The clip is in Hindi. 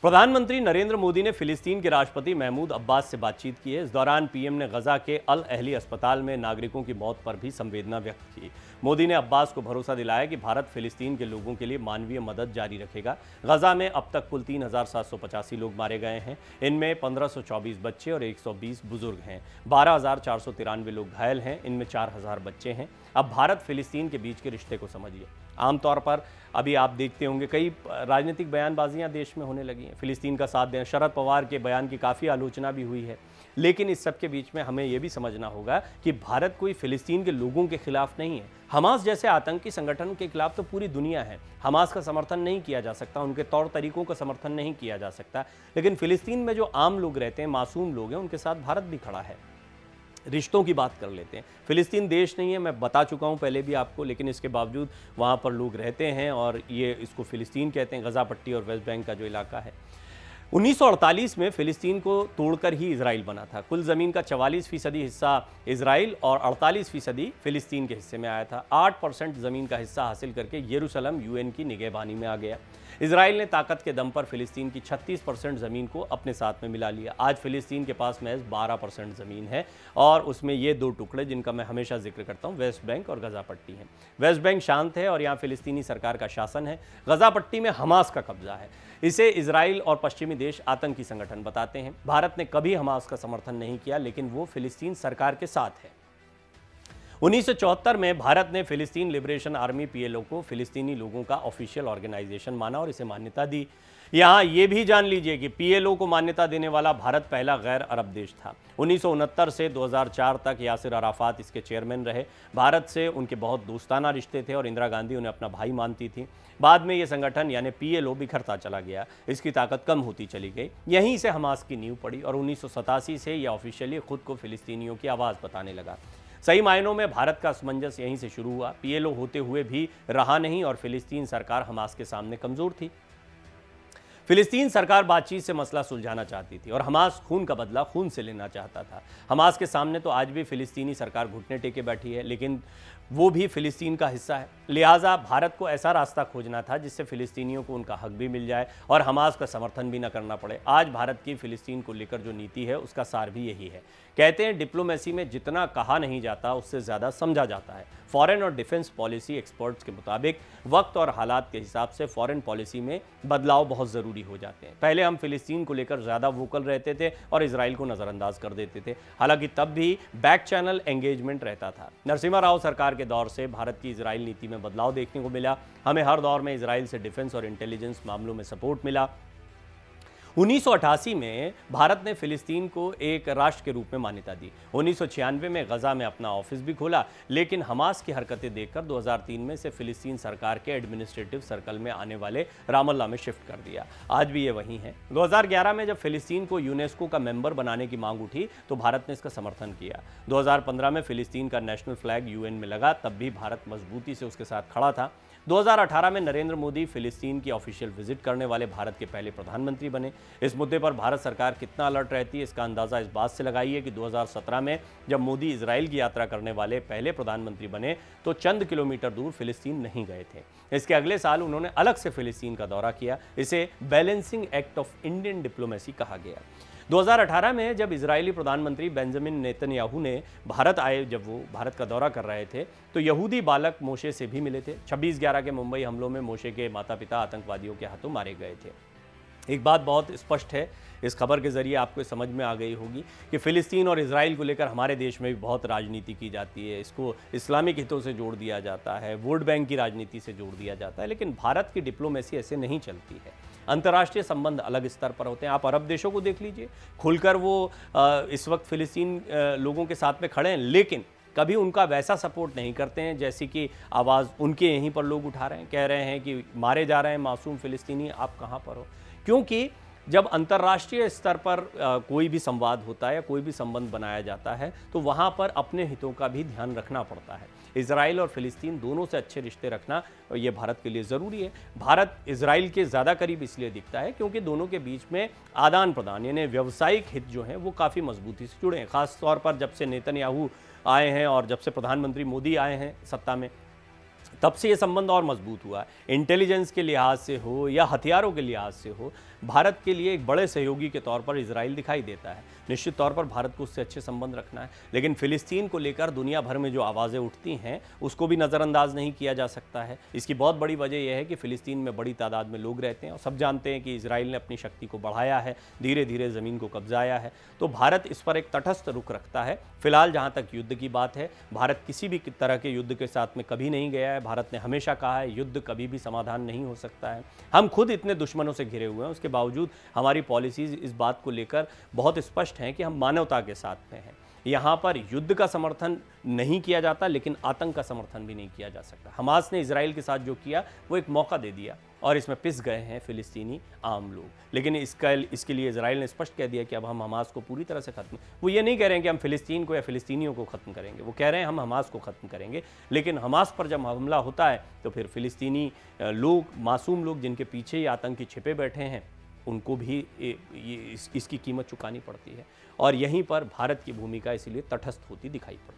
प्रधानमंत्री नरेंद्र मोदी ने फिलिस्तीन के राष्ट्रपति महमूद अब्बास से बातचीत की है। इस दौरान पीएम ने गजा के अल अहली अस्पताल में नागरिकों की मौत पर भी संवेदना व्यक्त की। मोदी ने अब्बास को भरोसा दिलाया कि भारत फिलिस्तीन के लोगों के लिए मानवीय मदद जारी रखेगा। गजा में अब तक कुल 3,785 लोग मारे गए हैं। इनमें 1,524 बच्चे और 120 बुजुर्ग हैं। 12,493 लोग घायल हैं। इनमें 4,000 बच्चे हैं। अब भारत फिलिस्तीन के बीच के रिश्ते को समझिए। आमतौर पर अभी आप देखते होंगे कई राजनीतिक बयानबाजियां देश में होने लगी हैं। फिलिस्तीन का साथ दें, शरद पवार के बयान की काफ़ी आलोचना भी हुई है। लेकिन इस सब के बीच में हमें यह भी समझना होगा कि भारत कोई फिलिस्तीन के लोगों के खिलाफ नहीं है। हमास जैसे आतंकी संगठन के खिलाफ तो पूरी दुनिया है। हमास का समर्थन नहीं किया जा सकता, उनके तौर तरीकों का समर्थन नहीं किया जा सकता, लेकिन फिलिस्तीन में जो आम लोग रहते हैं, मासूम लोग हैं, उनके साथ भारत भी खड़ा है। रिश्तों की बात कर लेते हैं। फिलिस्तीन देश नहीं है, मैं बता चुका हूं पहले भी आपको, लेकिन इसके बावजूद वहां पर लोग रहते हैं और ये इसको फिलिस्तीन कहते हैं, गजा पट्टी और वेस्ट बैंक का जो इलाका है। 1948 में फिलिस्तीन को तोड़कर ही इजराइल बना था। कुल ज़मीन का 44% हिस्सा इजराइल और 48% फिलिस्तीन के हिस्से में आया था। 8% ज़मीन का हिस्सा हासिल करके यरूशलेम यूएन की निगहबानी में आ गया। इजराइल ने ताकत के दम पर फिलिस्तीन की 36% ज़मीन को अपने साथ में मिला लिया। आज फिलिस्तीन के पास महज 12% ज़मीन है और उसमें ये दो टुकड़े जिनका मैं हमेशा जिक्र करता हूँ, वेस्ट बैंक और गजा पट्टी हैं। वेस्ट बैंक शांत है और यहाँ फिलिस्तीनी सरकार का शासन है। गजा पट्टी में हमास का कब्जा है। इसे इजराइल और पश्चिमी देश आतंकी संगठन बताते हैं। भारत ने कभी हमास का समर्थन नहीं किया, लेकिन वो फिलिस्तीन सरकार के साथ है। 1974 में भारत ने फिलिस्तीन लिबरेशन आर्मी पीएलओ को फिलिस्तीनी लोगों का ऑफिशियल ऑर्गेनाइजेशन माना और इसे मान्यता दी। यहाँ ये भी जान लीजिए कि पीएलओ को मान्यता देने वाला भारत पहला गैर अरब देश था। 1969 से 2004 तक यासिर अराफात इसके चेयरमैन रहे। भारत से उनके बहुत दोस्ताना रिश्ते थे और इंदिरा गांधी उन्हें अपना भाई मानती थी। बाद में ये संगठन यानी पीएलओ बिखरता चला गया, इसकी ताकत कम होती चली गई। यहीं से हमास की नींव पड़ी और 1987 से यह ऑफिशियली खुद को फिलिस्तीनियों की आवाज़ बताने लगा। सही मायनों में भारत का असमंजस यहीं से शुरू हुआ। पीएलओ होते हुए भी रहा नहीं और फिलिस्तीन सरकार हमास के सामने कमजोर थी। फिलिस्तीन सरकार बातचीत से मसला सुलझाना चाहती थी और हमास खून का बदला खून से लेना चाहता था। हमास के सामने तो आज भी फिलिस्तीनी सरकार घुटने टेके बैठी है, लेकिन वो भी फिलिस्तीन का हिस्सा है। लिहाजा भारत को ऐसा रास्ता खोजना था जिससे फिलिस्तीनियों को उनका हक भी मिल जाए और हमास का समर्थन भी न करना पड़े। आज भारत की फिलिस्तीन को लेकर जो नीति है उसका सार भी यही है। कहते हैं डिप्लोमेसी में जितना कहा नहीं जाता उससे ज़्यादा समझा जाता है। फॉरेन और डिफेंस पॉलिसी एक्सपर्ट्स के मुताबिक वक्त और हालात के हिसाब से फॉरेन पॉलिसी में बदलाव बहुत ज़रूरी हो जाते हैं। पहले हम फिलिस्तीन को लेकर ज़्यादा वोकल रहते थे और इजराइल को नज़रअंदाज कर देते थे, हालांकि तब भी बैक चैनल एंगेजमेंट रहता था। नरसिम्हा राव सरकार के दौर से भारत की इजराइल नीति में बदलाव देखने को मिला। हमें हर दौर में इजराइल से डिफेंस और इंटेलिजेंस मामलों में सपोर्ट मिला। 1988 में भारत ने फिलिस्तीन को एक राष्ट्र के रूप में मान्यता दी। 1996 में गजा में अपना ऑफिस भी खोला, लेकिन हमास की हरकतें देखकर 2003 में से फिलिस्तीन सरकार के एडमिनिस्ट्रेटिव सर्कल में आने वाले रामल्ला में शिफ्ट कर दिया। आज भी ये वहीं है। 2011 में जब फिलिस्तीन को यूनेस्को का मेंबर बनाने की मांग उठी तो भारत ने इसका समर्थन किया। 2015 में फिलिस्तीन का नेशनल फ्लैग यूएन में लगा, तब भी भारत मजबूती से उसके साथ खड़ा था। 2018 में नरेंद्र मोदी फिलिस्तीन की ऑफिशियल विजिट करने वाले भारत के पहले प्रधानमंत्री बने। इस मुद्दे पर भारत सरकार कितना अलर्ट रहती है इसका अंदाजा इस बात से लगाइए कि 2017 में जब मोदी इजराइल की यात्रा करने वाले पहले प्रधानमंत्री बने तो चंद किलोमीटर दूर फिलिस्तीन नहीं गए थे। इसके अगले साल उन्होंने अलग से फिलिस्तीन का दौरा किया। इसे balancing act of Indian diplomacy कहा गया। 2018 में जब इजरायली प्रधानमंत्री बेंजामिन नेतन्याहू ने भारत आए, जब वो भारत का दौरा कर रहे थे तो यहूदी बालक मोशे से भी मिले थे। 26/11 के मुंबई हमलों में मोशे के माता पिता आतंकवादियों के हाथों मारे गए थे। एक बात बहुत स्पष्ट है, इस खबर के जरिए आपको समझ में आ गई होगी कि फिलिस्तीन और इजराइल को लेकर हमारे देश में भी बहुत राजनीति की जाती है। इसको इस्लामिक हितों से जोड़ दिया जाता है, वोट बैंक की राजनीति से जोड़ दिया जाता है, लेकिन भारत की डिप्लोमेसी ऐसे नहीं चलती है। अंतर्राष्ट्रीय संबंध अलग स्तर पर होते हैं। आप अरब देशों को देख लीजिए, खुलकर वो इस वक्त फिलिस्तीन लोगों के साथ में खड़े हैं, लेकिन कभी उनका वैसा सपोर्ट नहीं करते हैं जैसी कि आवाज़ उनके यहीं पर लोग उठा रहे हैं, कह रहे हैं कि मारे जा रहे हैं मासूम फिलिस्तीनी, आप कहाँ पर हो। क्योंकि जब अंतर्राष्ट्रीय स्तर पर कोई भी संवाद होता है या कोई भी संबंध बनाया जाता है तो वहाँ पर अपने हितों का भी ध्यान रखना पड़ता है। इजराइल और फिलिस्तीन दोनों से अच्छे रिश्ते रखना ये भारत के लिए ज़रूरी है। भारत इजराइल के ज़्यादा करीब इसलिए दिखता है क्योंकि दोनों के बीच में आदान प्रदान यानी व्यावसायिक हित जो हैं वो काफ़ी मजबूती से जुड़े हैं। ख़ास तौर पर जब से नेतन्याहू आए हैं और जब से प्रधानमंत्री मोदी आए हैं सत्ता में, तब से ये संबंध और मजबूत हुआ है। इंटेलिजेंस के लिहाज से हो या हथियारों के लिहाज से हो, भारत के लिए एक बड़े सहयोगी के तौर पर इजराइल दिखाई देता है। निश्चित तौर पर भारत को उससे अच्छे संबंध रखना है, लेकिन फिलिस्तीन को लेकर दुनिया भर में जो आवाज़ें उठती हैं उसको भी नज़रअंदाज नहीं किया जा सकता है। इसकी बहुत बड़ी वजह यह है कि फिलिस्तीन में बड़ी तादाद में लोग रहते हैं और सब जानते हैं कि इजराइल ने अपनी शक्ति को बढ़ाया है, धीरे धीरे ज़मीन को कब्जाया है। तो भारत इस पर एक तटस्थ रुख रखता है। फिलहाल जहाँ तक युद्ध की बात है, भारत किसी भी तरह के युद्ध के साथ में कभी नहीं गया है। भारत ने हमेशा कहा है युद्ध कभी भी समाधान नहीं हो सकता है। हम खुद इतने दुश्मनों से घिरे हुए हैं, उसके बावजूद हमारी पॉलिसीज इस बात को लेकर बहुत स्पष्ट हैं कि हम मानवता के साथ में हैं। यहाँ पर युद्ध का समर्थन नहीं किया जाता, लेकिन आतंक का समर्थन भी नहीं किया जा सकता। हमास ने इजराइल के साथ जो किया वो एक मौका दे दिया और इसमें पिस गए हैं फिलिस्तीनी आम लोग। लेकिन इसके लिए इजराइल ने स्पष्ट कह दिया कि अब हम हमास को पूरी तरह से खत्म, वो ये नहीं कह रहे हैं कि हम फिलिस्तीन को या फिलिस्तीनियों को खत्म करेंगे, वो कह रहे हैं हम हमास को खत्म करेंगे। लेकिन हमास पर जब हमला होता है तो फिर फिलिस्तीनी लोग, मासूम लोग जिनके पीछे ये आतंकी छिपे बैठे हैं, उनको भी इसकी कीमत चुकानी पड़ती है। और यहीं पर भारत की भूमिका इसीलिए तटस्थ होती दिखाई पड़ती है।